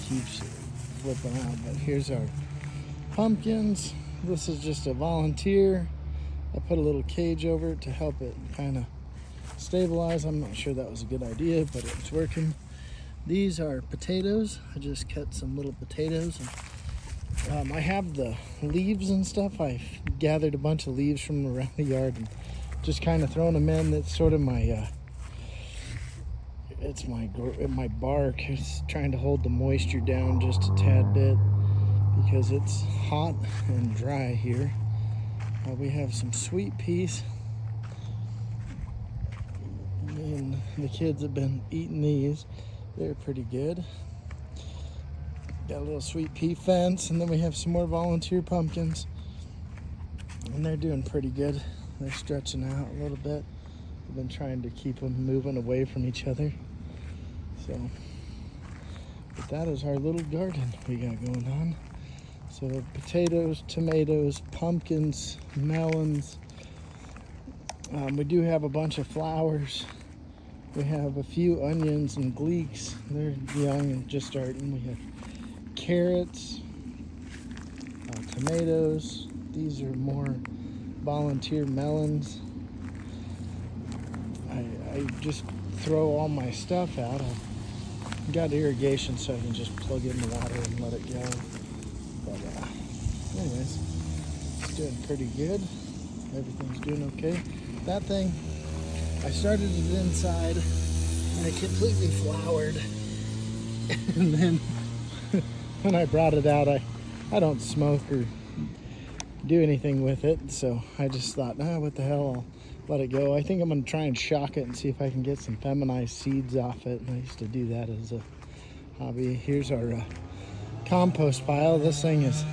keeps flipping out. But here's our pumpkins. This is just a volunteer. I put a little cage over it to help it kind of stabilize. I'm not sure that was a good idea, but it's working. These are potatoes. I just cut some little potatoes. And, I have the leaves and stuff. I gathered a bunch of leaves from around the yard and just kind of thrown them in. It's sort of my it's my bark. It's trying to hold the moisture down just a tad bit because it's hot and dry here. We have some sweet peas, and the kids have been eating these. They're pretty good. Got a little sweet pea fence, and then we have some more volunteer pumpkins, and they're doing pretty good. They're stretching out a little bit. I've been trying to keep them moving away from each other. So, but that is our little garden we got going on. So potatoes, tomatoes, pumpkins, melons. We do have a bunch of flowers. We have a few onions and leeks. They're young and just starting. We have carrots, tomatoes. These are more volunteer melons. I just throw all my stuff out. I've got irrigation so I can just plug in the water and let it go. But anyways, it's doing pretty good. Everything's doing okay. That thing, I started it inside and it completely flowered. And then when I brought it out, I don't smoke or do anything with it. So I just thought, what the hell, I'll let it go. I think I'm gonna try and shock it and see if I can get some feminized seeds off it. And I used to do that as a hobby. Here's our compost pile. This thing is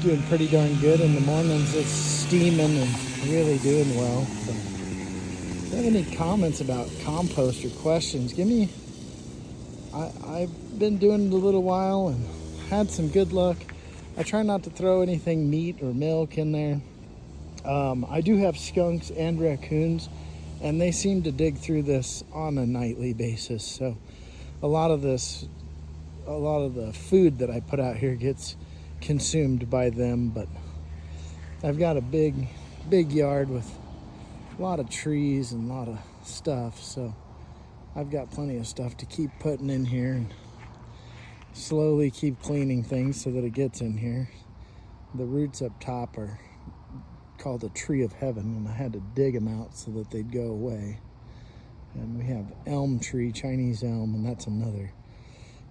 doing pretty darn good in the mornings. It's steaming and really doing well. But if you have any comments about compost or questions, give me. I've been doing it a little while and had some good luck. I try not to throw anything meat or milk in there. I do have skunks and raccoons, and they seem to dig through this on a nightly basis. So a lot of the food that I put out here gets consumed by them. But I've got a big yard with a lot of trees and a lot of stuff, so I've got plenty of stuff to keep putting in here and slowly keep cleaning things so that it gets in here. The roots up top are called a tree of heaven, and I had to dig them out so that they'd go away. And we have elm tree, Chinese elm, and that's another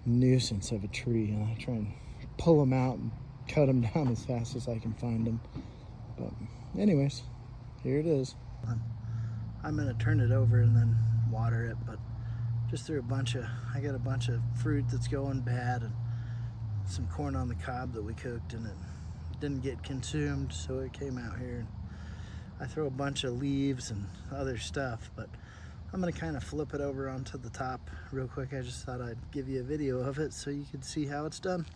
nuisance of a tree. And I try and pull them out and cut them down as fast as I can find them. But anyways, here it is. I'm gonna turn it over and then water it, but just threw I got a bunch of fruit that's going bad and some corn on the cob that we cooked, and it didn't get consumed, so it came out here. And I throw a bunch of leaves and other stuff, but I'm gonna kind of flip it over onto the top real quick. I just thought I'd give you a video of it so you could see how it's done.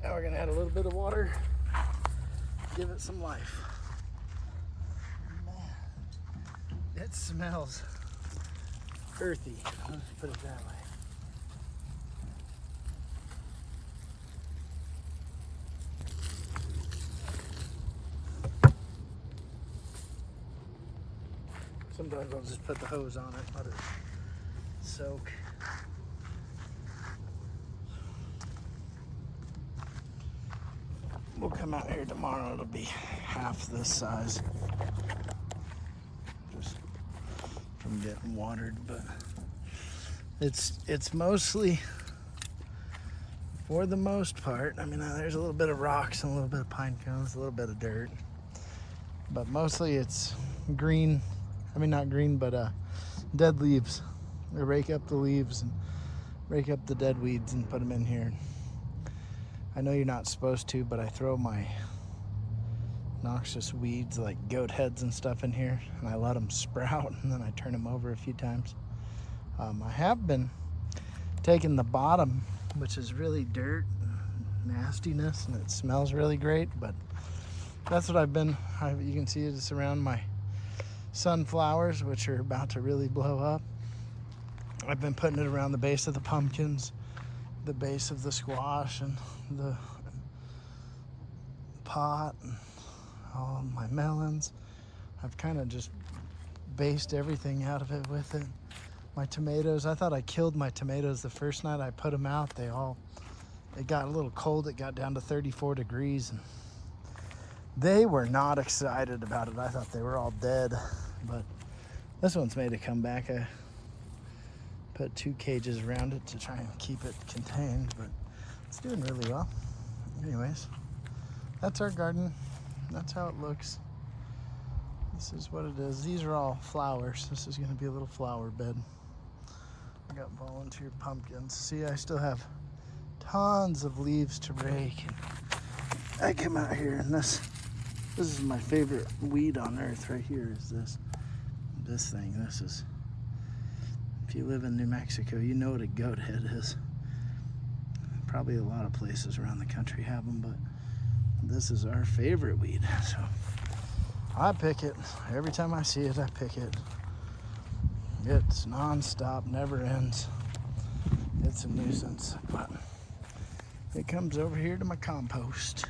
Now we're gonna add a little bit of water, give it some life. Man, it smells earthy, let's put it that way. Sometimes I'll just put the hose on it, let it soak. come out here tomorrow, it'll be half this size. Just from getting watered, but it's mostly, for the most part, I mean, there's a little bit of rocks and a little bit of pine cones, a little bit of dirt, but mostly it's green. I mean, not green, but dead leaves. I rake up the leaves and rake up the dead weeds and put them in here. I know you're not supposed to, but I throw my noxious weeds like goat heads and stuff in here, and I let them sprout, and then I turn them over a few times. I have been taking the bottom, which is really dirt and nastiness, and it smells really great, but that's what I've been, you can see it's around my sunflowers, which are about to really blow up. I've been putting it around the base of the pumpkins, the base of the squash, and the pot, and all of my melons. I've kind of just based everything out of it with it. My tomatoes, I thought I killed my tomatoes the first night I put them out. It got a little cold. It got down to 34 degrees, and they were not excited about it. I thought they were all dead, but this one's made a comeback. I put 2 cages around it to try and keep it contained, but it's doing really well. Anyways, that's our garden. That's how it looks. This is what it is. These are all flowers. This is going to be a little flower bed. I got volunteer pumpkins. See, I still have tons of leaves to rake. I come out here, and this is my favorite weed on earth right here, is this thing. This is, if you live in New Mexico, you know what a goat head is. Probably a lot of places around the country have them, but this is our favorite weed. So I pick it. Every time I see it, I pick it. It's non-stop, never ends. It's a nuisance, but it comes over here to my compost.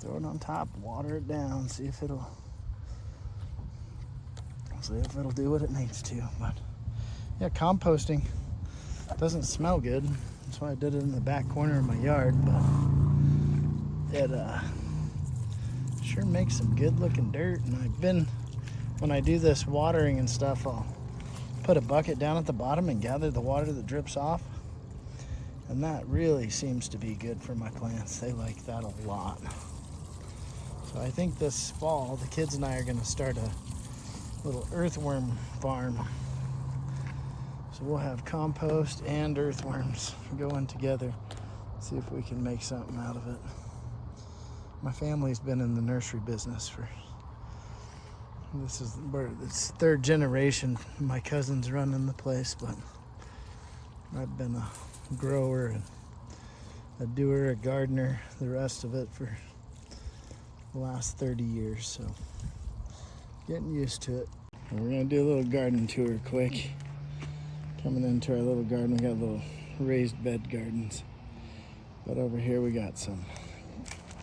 Throw it on top, water it down, see if it'll do what it needs to. But yeah, composting doesn't smell good. That's why I did it in the back corner of my yard, but it sure makes some good looking dirt. And when I do this watering and stuff, I'll put a bucket down at the bottom and gather the water that drips off, and that really seems to be good for my plants. They like that a lot. So I think this fall the kids and I are going to start a little earthworm farm. So we'll have compost and earthworms going together. See if we can make something out of it. My family's been in the nursery business it's 3rd generation. My cousin's running the place, but I've been a grower and a doer, a gardener, the rest of it for the last 30 years. So getting used to it. And we're gonna do a little garden tour quick. Coming into our little garden, we got little raised bed gardens. But over here we got some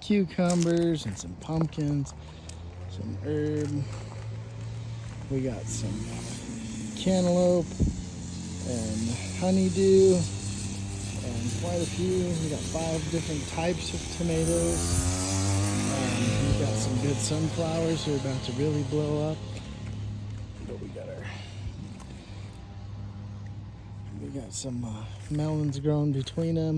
cucumbers and some pumpkins, some herb. We got some cantaloupe and honeydew and quite a few. We got 5 different types of tomatoes. We got some good sunflowers that are about to really blow up. But we got some melons growing between them.